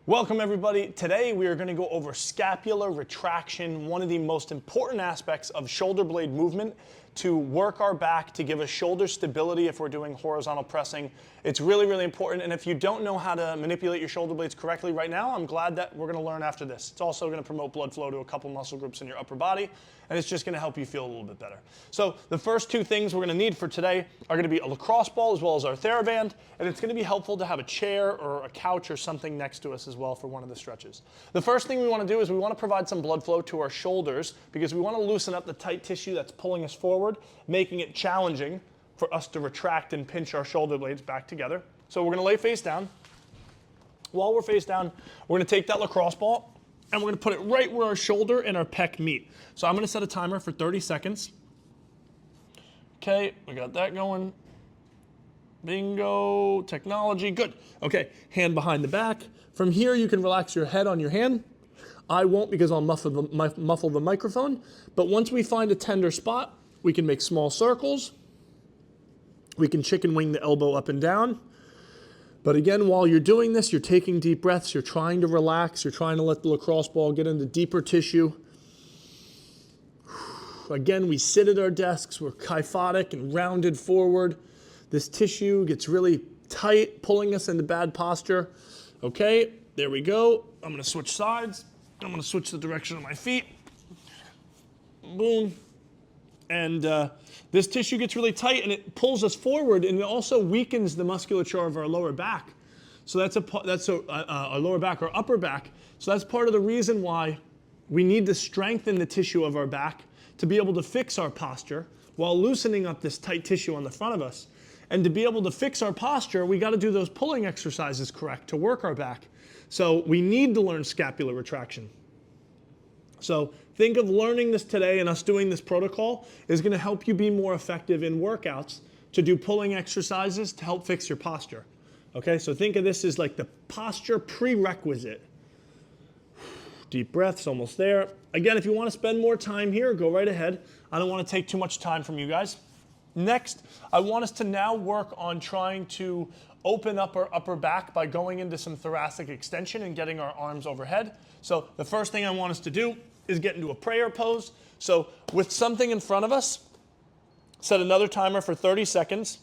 Welcome everybody. Today we are going to go over scapular retraction, one of the most important aspects of shoulder blade movement to work our back, to give us shoulder stability if we're doing horizontal pressing. It's really, really important, and if you don't know how to manipulate your shoulder blades correctly right now, I'm glad that we're going to learn after this. It's also going to promote blood flow to a couple muscle groups in your upper body, and it's just going to help you feel a little bit better. So the first two things we're going to need for today are going to be a lacrosse ball as well as our TheraBand, and it's going to be helpful to have a chair or a couch or something next to us as well for one of the stretches. The first thing we want to do is we want to provide some blood flow to our shoulders because we want to loosen up the tight tissue that's pulling us forward, making it challenging for us to retract and pinch our shoulder blades back together. So we're going to lay face down. While we're face down, we're going to take that lacrosse ball and we're going to put it right where our shoulder and our pec meet. So I'm going to set a timer for 30 seconds. Okay, we got that going. Bingo, technology, good. Okay, hand behind the back. From here, you can relax your head on your hand. I won't because I'll muffle the microphone. But once we find a tender spot, we can make small circles. We can chicken wing the elbow up and down. But again, while you're doing this, you're taking deep breaths. You're trying to relax. You're trying to let the lacrosse ball get into deeper tissue. Again, we sit at our desks. We're kyphotic and rounded forward. This tissue gets really tight, pulling us into bad posture. Okay, there we go. I'm going to switch sides. I'm going to switch the direction of my feet. Boom. And this tissue gets really tight and it pulls us forward, and it also weakens the musculature of our lower back. So that's our lower back or upper back. So that's part of the reason why we need to strengthen the tissue of our back to be able to fix our posture while loosening up this tight tissue on the front of us. And to be able to fix our posture, we got to do those pulling exercises correct to work our back. So we need to learn scapular retraction. So think of learning this today, and us doing this protocol is going to help you be more effective in workouts to do pulling exercises to help fix your posture. Okay, so think of this as like the posture prerequisite. Deep breaths, almost there. Again, if you want to spend more time here, go right ahead. I don't want to take too much time from you guys. Next, I want us to now work on trying to open up our upper back by going into some thoracic extension and getting our arms overhead. So the first thing I want us to do is get into a prayer pose. So with something in front of us, set another timer for 30 seconds.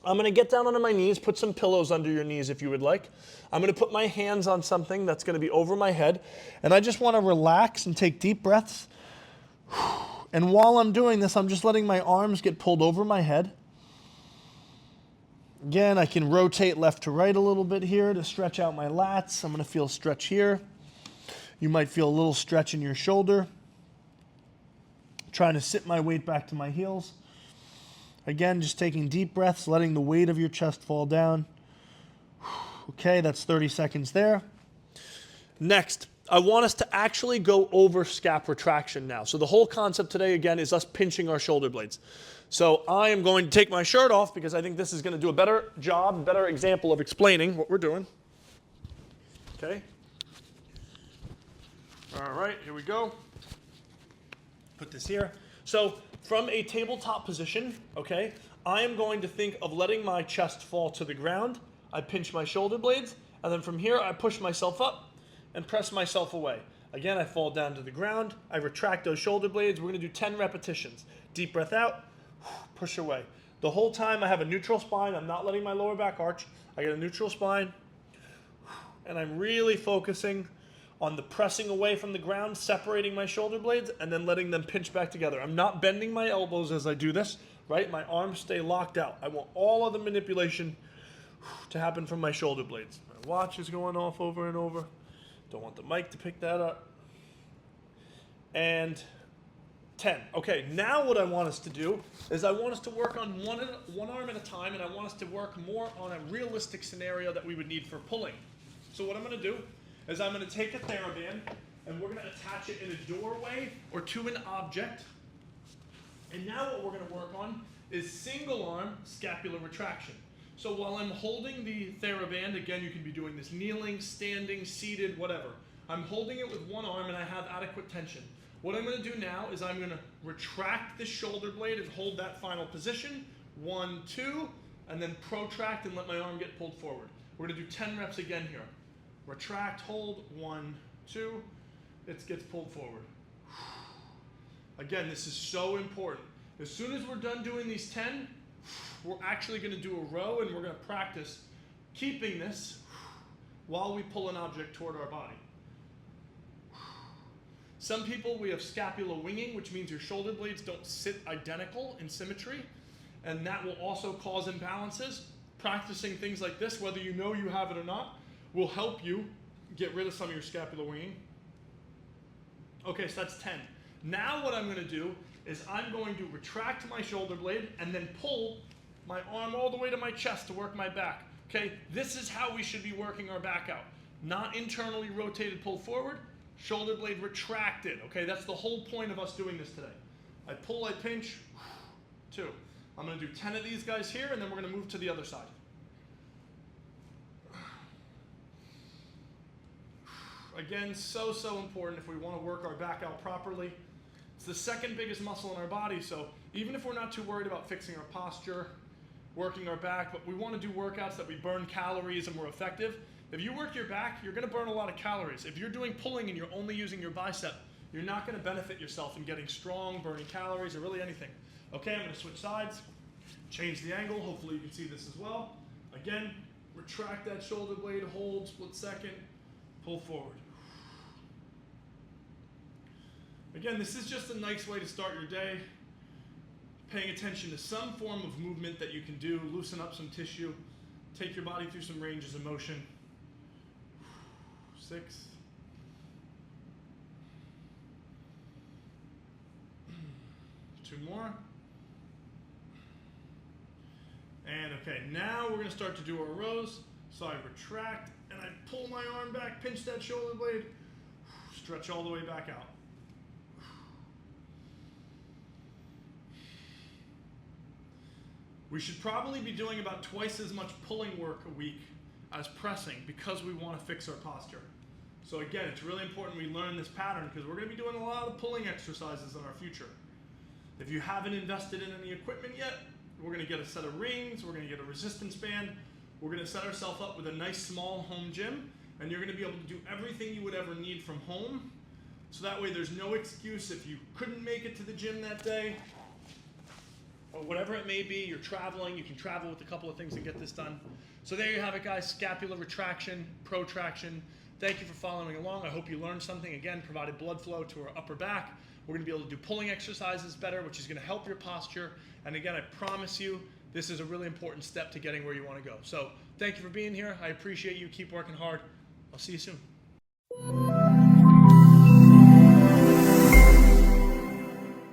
I'm going to get down onto my knees, put some pillows under your knees if you would like. I'm going to put my hands on something that's going to be over my head. And I just want to relax and take deep breaths. And while I'm doing this, I'm just letting my arms get pulled over my head. Again, I can rotate left to right a little bit here to stretch out my lats. I'm going to feel stretch here. You might feel a little stretch in your shoulder. Trying to sit my weight back to my heels. Again, just taking deep breaths, letting the weight of your chest fall down. Okay, that's 30 seconds there. Next, I want us to actually go over scap retraction now. So the whole concept today, again, is us pinching our shoulder blades. So I am going to take my shirt off because I think this is going to do a better job, better example of explaining what we're doing. Okay. All right, here we go. Put this here. So from a tabletop position, okay, I am going to think of letting my chest fall to the ground. I pinch my shoulder blades, and then from here I push myself up and press myself away. Again, I fall down to the ground. I retract those shoulder blades. We're going to do 10 repetitions. Deep breath out, push away. The whole time I have a neutral spine. I'm not letting my lower back arch. I get a neutral spine, and I'm really focusing on the pressing away from the ground, separating my shoulder blades, and then letting them pinch back together. I'm not bending my elbows as I do this, right? My arms stay locked out. I want all of the manipulation to happen from my shoulder blades. My watch is going off over and over. Don't want the mic to pick that up. And 10. Okay, now what I want us to do is I want us to work on one arm at a time, and I want us to work more on a realistic scenario that we would need for pulling. So what I'm going to do is I'm going to take a TheraBand, and we're going to attach it in a doorway or to an object. And now what we're going to work on is single arm scapular retraction. So while I'm holding the TheraBand, again, you can be doing this kneeling, standing, seated, whatever. I'm holding it with one arm and I have adequate tension. What I'm going to do now is I'm going to retract the shoulder blade and hold that final position. 1, 2, and then protract and let my arm get pulled forward. We're going to do 10 reps again here. retract, hold, 1, 2, it gets pulled forward. Again, this is so important. As soon as we're done doing these 10, we're actually going to do a row and we're going to practice keeping this while we pull an object toward our body. Some people, we have scapular winging, which means your shoulder blades don't sit identical in symmetry, and that will also cause imbalances. Practicing things like this, whether you know you have it or not, will help you get rid of some of your scapular winging. Okay, so that's 10. Now what I'm going to do is I'm going to retract my shoulder blade and then pull my arm all the way to my chest to work my back. Okay, this is how we should be working our back out. Not internally rotated, pulled forward, shoulder blade retracted. Okay, that's the whole point of us doing this today. I pull, I pinch, 2. I'm going to do 10 of these guys here, and then we're going to move to the other side. Again, so important if we want to work our back out properly. It's the second biggest muscle in our body, so even if we're not too worried about fixing our posture, working our back, but we want to do workouts that we burn calories and we're effective. If you work your back, you're going to burn a lot of calories. If you're doing pulling and you're only using your bicep, you're not going to benefit yourself in getting strong, burning calories, or really anything. Okay, I'm going to switch sides, change the angle. Hopefully you can see this as well. Again, retract that shoulder blade, hold, split second, pull forward. Again, this is just a nice way to start your day. Paying attention to some form of movement that you can do, loosen up some tissue, take your body through some ranges of motion. 6. 2 more. And okay, now we're going to start to do our rows. So I retract and I pull my arm back, pinch that shoulder blade, stretch all the way back out. We should probably be doing about twice as much pulling work a week as pressing because we want to fix our posture. So again, it's really important we learn this pattern because we're going to be doing a lot of pulling exercises in our future. If you haven't invested in any equipment yet, we're going to get a set of rings, we're going to get a resistance band, we're going to set ourselves up with a nice small home gym, and you're going to be able to do everything you would ever need from home. So that way there's no excuse if you couldn't make it to the gym that day, or whatever it may be, you're traveling, you can travel with a couple of things and get this done. So there you have it, guys, scapular retraction, protraction. Thank you for following along. I hope you learned something. Again, provided blood flow to our upper back. We're gonna be able to do pulling exercises better, which is gonna help your posture. And again, I promise you, this is a really important step to getting where you wanna go. So thank you for being here. I appreciate you. Keep working hard. I'll see you soon.